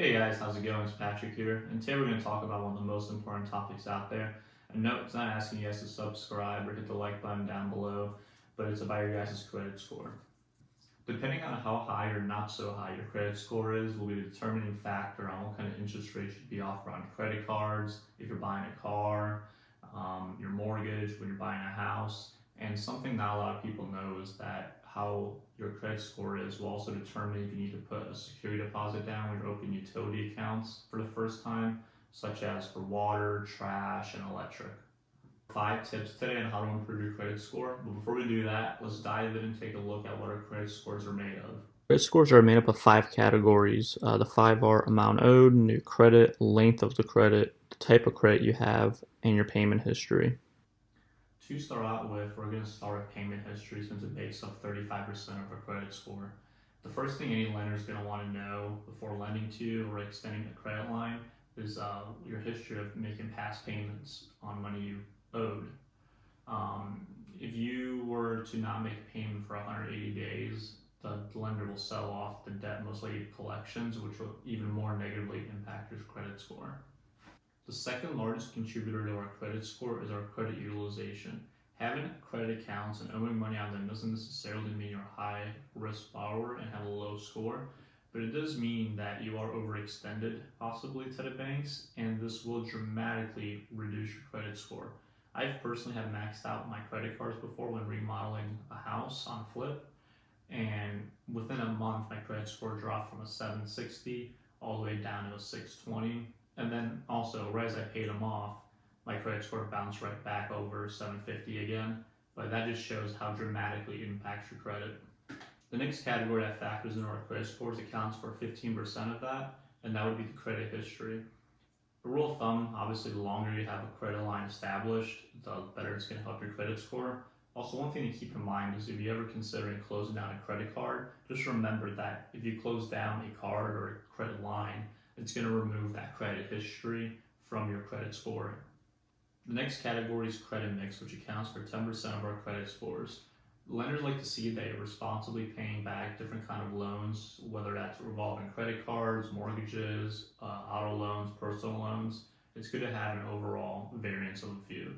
Hey guys, how's it going? It's Patrick here, and today we're going to talk about one of the most important topics out there. And no, it's not asking you guys to subscribe or hit the like button down below, but it's about your guys' credit score. Depending on how high or not so high your credit score is, will be the determining factor on what kind of interest rate should be offered on credit cards, if you're buying a car, your mortgage, when you're buying a house. And something not a lot of people know is that how your credit score is will also determine if you need to put a security deposit down when you're opening utility accounts for the first time, such as for water, trash, and electric. 5 tips today on how to improve your credit score. But before we do that, let's dive in and take a look at what our credit scores are made of. Credit scores are made up of 5 categories. The five are amount owed, new credit, length of the credit, the type of credit you have, and your payment history. To start out with, we're going to start with payment history since it makes up 35% of our credit score. The first thing any lender is going to want to know before lending to you or extending a credit line is your history of making past payments on money you owed. If you were to not make a payment for 180 days, the lender will sell off the debt, most likely to collections, which will even more negatively impact your credit score. The second largest contributor to our credit score is our credit utilization. Having credit accounts and owing money on them doesn't necessarily mean you're a high risk borrower and have a low score, but it does mean that you are overextended possibly to the banks, and this will dramatically reduce your credit score. I've personally had maxed out my credit cards before when remodeling a house on flip, and within a month my credit score dropped from a 760 all the way down to a 620. And then also, right as I paid them off, my credit score bounced right back over 750 again. But that just shows how dramatically it impacts your credit. The next category that factors into our credit scores accounts for 15% of that, and that would be the credit history. A rule of thumb, obviously, the longer you have a credit line established, the better it's going to help your credit score. Also, one thing to keep in mind is if you ever considering closing down a credit card, just remember that if you close down a card or a credit line, it's going to remove that credit history from your credit score. The next category is credit mix, which accounts for 10% of our credit scores. Lenders like to see that you're responsibly paying back different kind of loans, whether that's revolving credit cards, mortgages, auto loans, personal loans. It's good to have an overall variance of a few.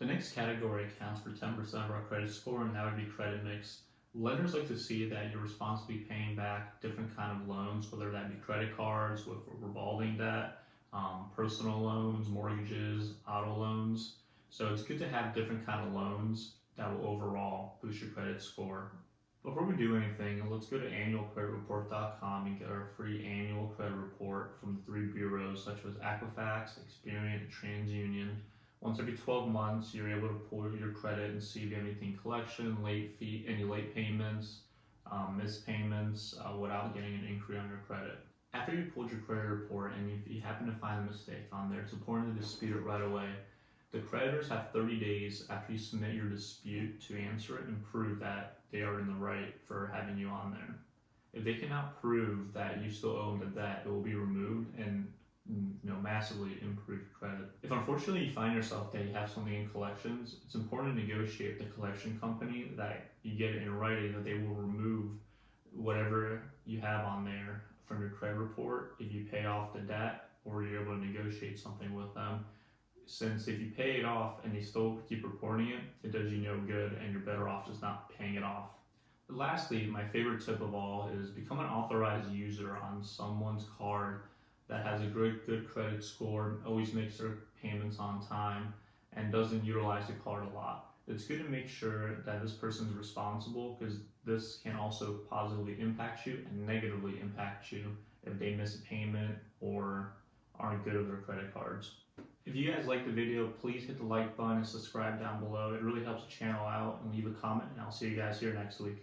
The next category accounts for 10% of our credit score, and that would be credit mix. Lenders like to see that you're responsibly paying back different kind of loans, whether that be credit cards with revolving debt, personal loans, mortgages, auto loans. So it's good to have different kind of loans that will overall boost your credit score. Before we do anything, let's go to annualcreditreport.com and get our free annual credit report from the 3 bureaus such as Equifax, Experian, TransUnion. Once every 12 months, you're able to pull your credit and see if you have anything collection, late fee, any late payments, missed payments, without getting an inquiry on your credit. After you pulled your credit report and if you happen to find a mistake on there, it's important to dispute it right away. The creditors have 30 days after you submit your dispute to answer it and prove that they are in the right for having you on there. If they cannot prove that you still owe them the debt, it will be removed and massively improve your credit. If unfortunately you find yourself that you have something in collections, it's important to negotiate with the collection company that you get it in writing that they will remove whatever you have on there from your credit report if you pay off the debt or you're able to negotiate something with them. Since if you pay it off and they still keep reporting it, it does you no good and you're better off just not paying it off. Lastly, my favorite tip of all is become an authorized user on someone's card that has a good credit score, always makes their payments on time, and doesn't utilize the card a lot. It's good to make sure that this person is responsible because this can also positively impact you and negatively impact you if they miss a payment or aren't good with their credit cards. If you guys like the video, please hit the like button and subscribe down below. It really helps the channel out, and leave a comment, and I'll see you guys here next week.